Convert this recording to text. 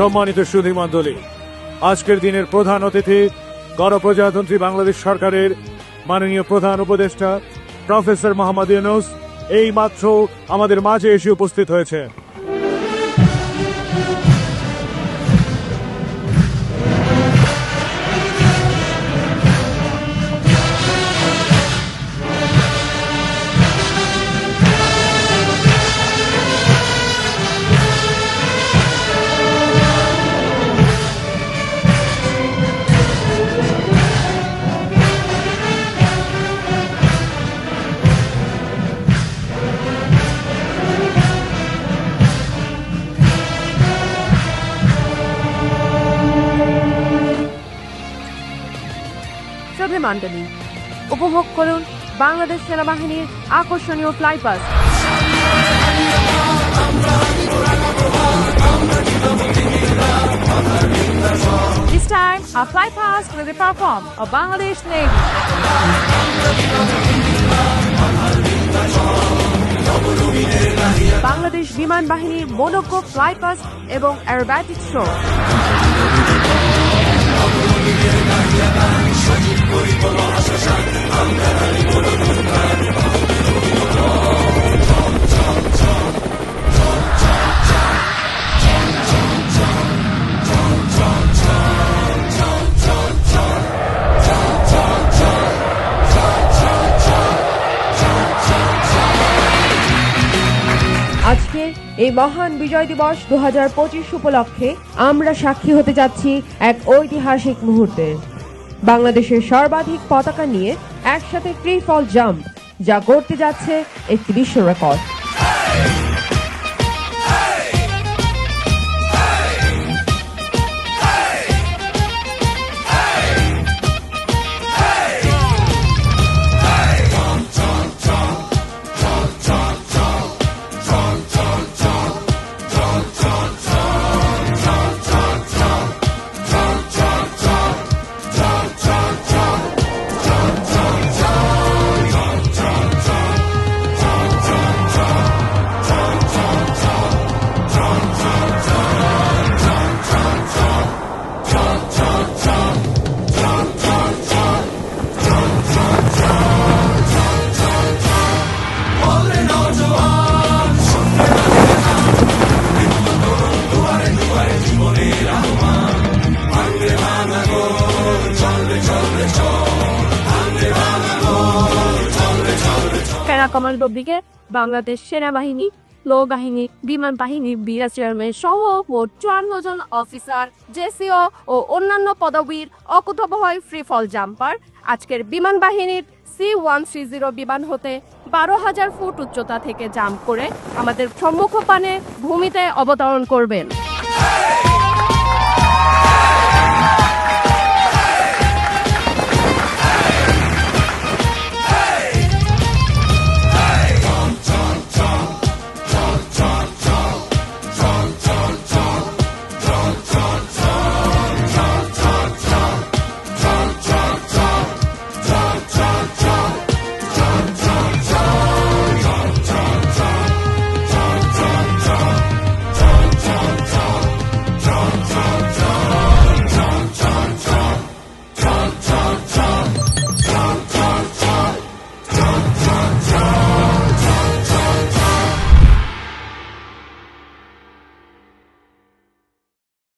সম্মানিত সুধীমণ্ডলী, আজকের দিনের প্রধান অতিথি গণপ্রজাতন্ত্রী বাংলাদেশ সরকারের মাননীয় প্রধান উপদেষ্টা প্রফেসর মোহাম্মদ ইউনূস এই মাত্র আমাদের মাঝে এসে উপস্থিত হয়েছে। মণ্ডলী, উপভোগ করুন বাংলাদেশ সেনাবাহিনীর আকর্ষণীয় ফ্লাইপাস। This time, our fly past will be performed of Bangladesh Navy. Bangladesh বিমান বাহিনীর মনোজ্ঞ ফ্লাইপাস এবং অ্যারোব্যাটিক শো। আজকে এই মহান বিজয় দিবস 2025 উপলক্ষে আমরা সাক্ষী হতে যাচ্ছি এক ঐতিহাসিক মুহূর্তে। বাংলাদেশের সর্বাধিক পতাকা নিয়ে একসাথে ফ্রি ফল জাম্প, যা করতে যাচ্ছে একটি বিশ্ব রেকর্ড। কমান্ডো ব্রিগেড, বাংলাদেশ সেনাবাহিনী, নৌবাহিনী, বিমান বাহিনী, বিরা চেয়ারম্যান সহ মোট 54 জন অফিসার, জেসিও ও অন্যান্য পদবীর অকুতোভয় ফ্রি ফল জাম্পার আজকের বিমান বাহিনীর C-130 বিমান হতে 12,000 ফুট উচ্চতা থেকে জাম্প করে আমাদের সম্মুখপানে ভূমিতে অবতরণ করবেন।